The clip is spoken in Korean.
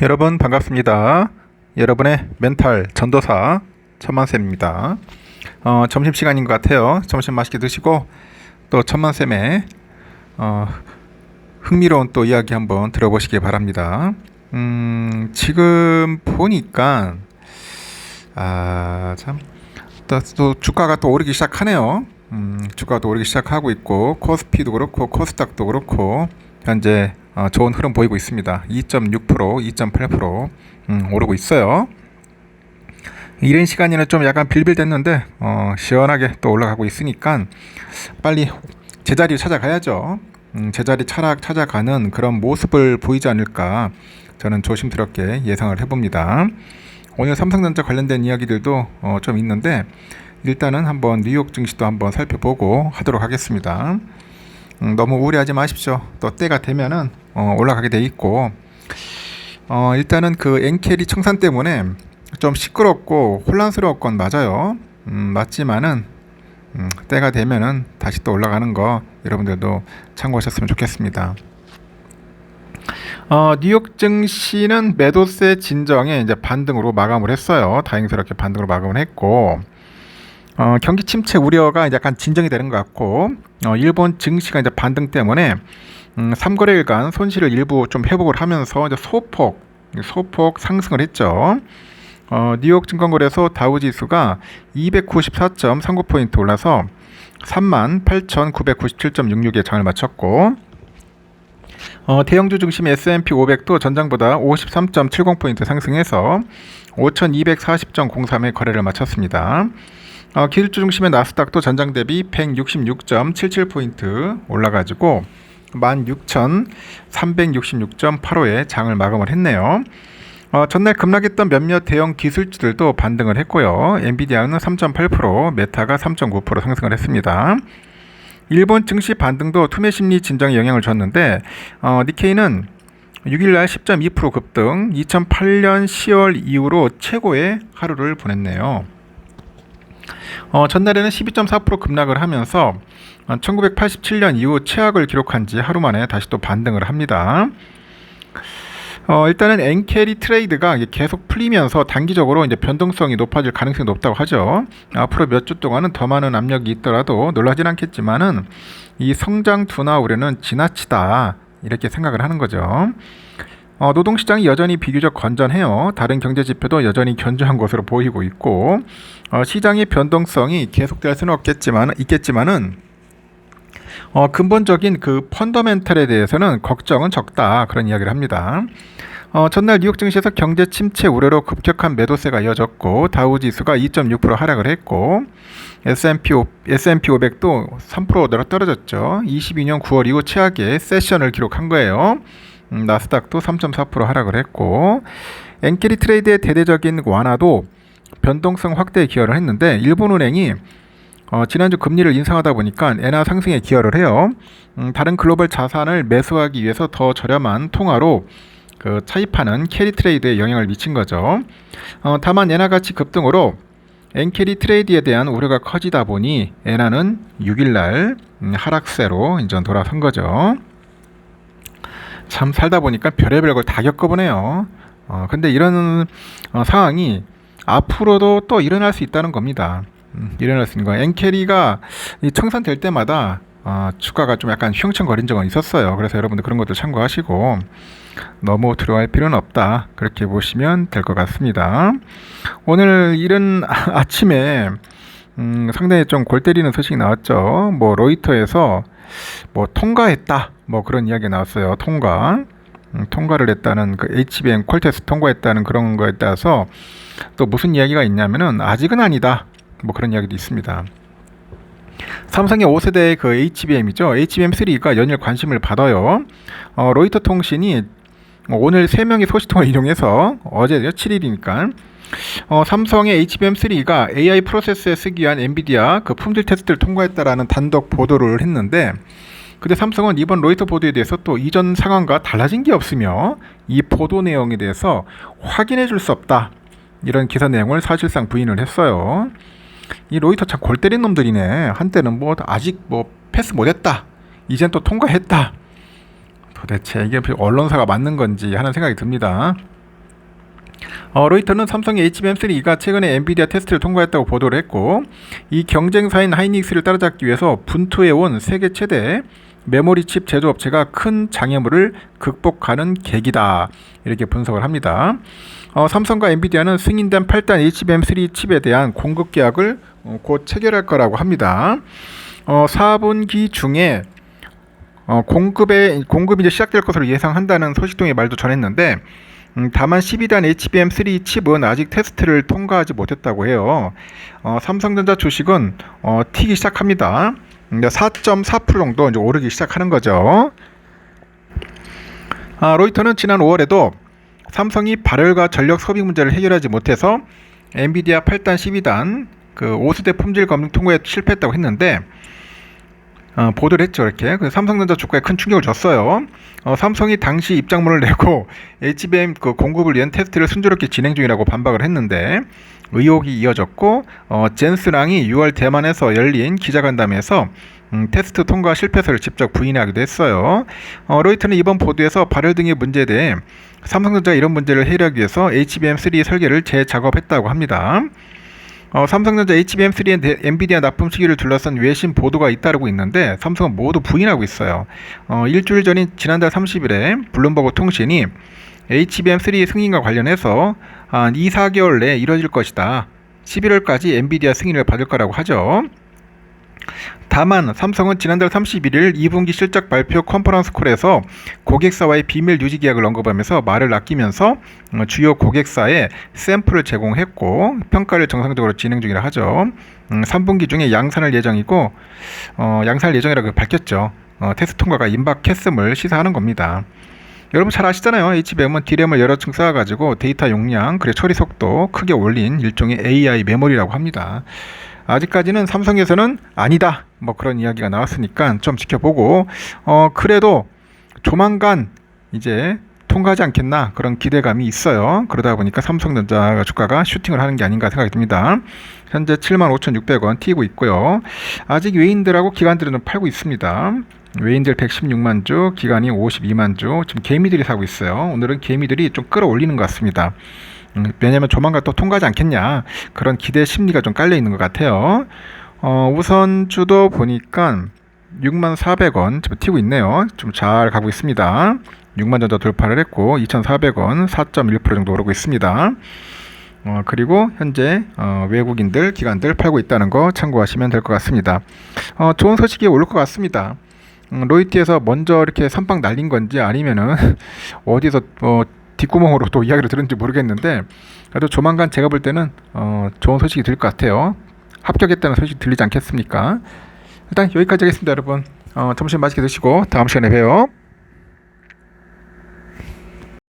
여러분 반갑습니다. 여러분의 멘탈 전도사 천만쌤입니다. 점심시간인 것 같아요. 점심 맛있게 드시고 또 천만쌤의 흥미로운 또 이야기 한번 들어보시기 바랍니다. 지금 보니까 참 또 주가가 또 오르기 시작하네요. 주가가 또 오르기 시작하고 있고 코스피도 그렇고 코스닥도 그렇고 현재 좋은 흐름 보이고 있습니다. 2.6%, 2.8% 오르고 있어요. 이른 시간에는 좀 약간 빌빌댔는데 시원하게 또 올라가고 있으니까 빨리 제자리를 찾아가야죠. 제자리 차락 찾아가는 그런 모습을 보이지 않을까 저는 조심스럽게 예상을 해봅니다. 오늘 삼성전자 관련된 이야기들도 좀 있는데 일단은 한번 뉴욕 증시도 한번 살펴보고 하도록 하겠습니다. 너무 우려하지 마십시오. 또 때가 되면은 올라가게 돼 있고 일단은 그 엔캐리 청산 때문에 좀 시끄럽고 혼란스러울 건 맞아요. 맞지만은 때가 되면은 다시 또 올라가는 거 여러분들도 참고하셨으면 좋겠습니다. 뉴욕 증시는 매도세 진정에 이제 반등으로 마감을 했어요. 다행스럽게 반등으로 마감을 했고 경기 침체 우려가 이제 약간 진정이 되는 것 같고 일본 증시가 이제 반등 때문에 3거래일간 손실을 일부 좀 회복을 하면서 이제 소폭 상승을 했죠. 뉴욕 증권거래소 다우지수가 294.39포인트 올라서 38,997.66에 장을 마쳤고 대형주 중심 S&P 500도 전장보다 53.70포인트 상승해서 5,240.03의 거래를 마쳤습니다. 기술주 중심의 나스닥도 전장 대비 166.77포인트 올라가지고 16,366.85에 장을 마감을 했네요. 전날 급락했던 몇몇 대형 기술주들도 반등을 했고요. 엔비디아는 3.8%, 메타가 3.9% 상승을 했습니다. 일본 증시 반등도 투매 심리 진정에 영향을 줬는데 니케이는 6일날 10.2% 급등, 2008년 10월 이후로 최고의 하루를 보냈네요. 전날에는 12.4% 급락을 하면서 1987년 이후 최악을 기록한 지 하루 만에 다시 또 반등을 합니다. 일단은 엔캐리 트레이드가 계속 풀리면서 단기적으로 이제 변동성이 높아질 가능성이 높다고 하죠. 앞으로 몇 주 동안은 더 많은 압력이 있더라도 놀라진 않겠지만은 이 성장 둔화 우려는 지나치다 이렇게 생각을 하는 거죠. 노동시장이 여전히 비교적 건전해요. 다른 경제 지표도 여전히 견조한 것으로 보이고 있고 시장의 변동성이 계속될 수는 있겠지만은 근본적인 그 펀더멘털에 대해서는 걱정은 적다 그런 이야기를 합니다. 전날 뉴욕 증시에서 경제 침체 우려로 급격한 매도세가 이어졌고 다우지수가 2.6% 하락을 했고 S&P 500도 3% 떨어졌죠. 22년 9월 이후 최악의 세션을 기록한 거예요. 나스닥도 3.4% 하락을 했고 엔캐리 트레이드의 대대적인 완화도 변동성 확대에 기여를 했는데 일본은행이 지난주 금리를 인상하다 보니까 엔화 상승에 기여를 해요. 다른 글로벌 자산을 매수하기 위해서 더 저렴한 통화로 차입하는 캐리 트레이드에 영향을 미친 거죠. 다만 엔화 가치 급등으로 엔캐리 트레이드에 대한 우려가 커지다 보니 엔화는 6일날 하락세로 이제 돌아선 거죠. 참 살다 보니까 별의별 걸 다 겪어보네요. 근데 이런 상황이 앞으로도 또 일어날 수 있다는 겁니다. 일어날 수 있는 거. 엔캐리가 청산될 때마다 주가가 좀 약간 휘청거린 적은 있었어요. 그래서 여러분들 그런 것도 참고하시고 너무 두려워할 필요는 없다. 그렇게 보시면 될 것 같습니다. 오늘 이른 아침에 상당히 좀 골 때리는 소식이 나왔죠. 뭐 로이터에서 뭐 통과했다. 뭐 그런 이야기가 나왔어요. 통과를 했다는 그 HBM 퀄테스트 통과했다는 그런 거에 따라서 또 무슨 이야기가 있냐면은 아직은 아니다. 뭐 그런 이야기도 있습니다. 삼성의 5세대 그 HBM이죠. HBM3가 연일 관심을 받아요. 로이터 통신이 오늘 3명의 소식통을 인용해서 어제요 7일이니까 삼성의 HBM3가 AI 프로세스에 쓰기 위한 엔비디아 그 품질 테스트를 통과했다라는 단독 보도를 했는데 근데 삼성은 이번 로이터 보도에 대해서 또 이전 상황과 달라진 게 없으며 이 보도 내용에 대해서 확인해 줄 수 없다. 이런 기사 내용을 사실상 부인을 했어요. 이 로이터 참 골 때린 놈들이네. 한때는 뭐 아직 뭐 패스 못했다. 이젠 또 통과했다. 도대체 이게 언론사가 맞는 건지 하는 생각이 듭니다. 로이터는 삼성의 HBM3가 최근에 엔비디아 테스트를 통과했다고 보도를 했고, 이 경쟁사인 하이닉스를 따라잡기 위해서 분투해온 세계 최대 메모리 칩 제조업체가 큰 장애물을 극복하는 계기다, 이렇게 분석을 합니다. 삼성과 엔비디아는 승인된 8단 HBM3 칩에 대한 공급 계약을 곧 체결할 거라고 합니다. 4분기 중에 공급이 이제 시작될 것으로 예상한다는 소식통의 말도 전했는데, 다만 12단 HBM3 칩은 아직 테스트를 통과하지 못했다고 해요. 삼성전자 주식은 튀기 시작합니다. 4.4% 정도 이제 오르기 시작하는 거죠. 로이터는 지난 5월에도 삼성이 발열과 전력 소비 문제를 해결하지 못해서 엔비디아 8단 12단 그 5세대 품질 검증 통과에 실패했다고 했는데, 보도를 했죠. 이렇게 삼성전자 주가에 큰 충격을 줬어요. 삼성이 당시 입장문을 내고 HBM 그 공급을 위한 테스트를 순조롭게 진행 중이라고 반박을 했는데, 의혹이 이어졌고, 젠스랑이 6월 대만에서 열린 기자간담회에서 테스트 통과 실패설을 직접 부인하기도 했어요. 로이터는 이번 보도에서 발열 등의 문제에 대해 삼성전자가 이런 문제를 해결하기 위해서 HBM3 설계를 재작업했다고 합니다. 삼성전자 HBM3의 엔비디아 납품 시기를 둘러싼 외신 보도가 잇따르고 있는데, 삼성은 모두 부인하고 있어요. 일주일 전인 지난달 30일에 블룸버그 통신이 HBM3 승인과 관련해서 한 2-4개월 내에 이뤄질 것이다, 11월까지 엔비디아 승인을 받을 거라고 하죠. 다만 삼성은 지난달 31일 2분기 실적 발표 컨퍼런스 콜에서 고객사와의 비밀 유지 계약을 언급하면서 말을 아끼면서 주요 고객사에 샘플을 제공했고 평가를 정상적으로 진행 중이라 하죠. 3분기 중에 양산할 예정이고, 양산할 예정이라고 밝혔죠. 테스트 통과가 임박했음을 시사하는 겁니다. 여러분 잘 아시잖아요. HBM은 D램을 여러 층 쌓아가지고 데이터 용량 그리고 처리 속도 크게 올린 일종의 AI 메모리라고 합니다. 아직까지는 삼성에서는 아니다, 뭐 그런 이야기가 나왔으니까 좀 지켜보고, 그래도 조만간 이제 통과하지 않겠나 그런 기대감이 있어요. 그러다 보니까 삼성전자 주가가 슈팅을 하는 게 아닌가 생각이 듭니다. 현재 75,600원 튀고 있고요. 아직 외인들하고 기관들은 팔고 있습니다. 외인들 116만 주, 기관이 52만 주, 지금 개미들이 사고 있어요. 오늘은 개미들이 좀 끌어올리는 것 같습니다. 왜냐면 조만간 또 통과하지 않겠냐, 그런 기대 심리가 좀 깔려 있는 것 같아요. 우선 주도 보니까 64,000원 지금 튀고 있네요. 좀 잘 가고 있습니다. 6만 정도 돌파를 했고 2,400원 4.1% 정도 오르고 있습니다. 그리고 현재 외국인들 기관들 팔고 있다는 거 참고하시면 될 것 같습니다. 좋은 소식이 올 것 같습니다. 로이티에서 먼저 이렇게 선빵 날린 건지 아니면은 어디서 뒷구멍으로 또 이야기를 들은지 모르겠는데, 그래도 조만간 제가 볼 때는 좋은 소식이 들릴 것 같아요. 합격했다는 소식 들리지 않겠습니까? 일단 여기까지 하겠습니다, 여러분. 점심 맛있게 드시고 다음 시간에 봬요.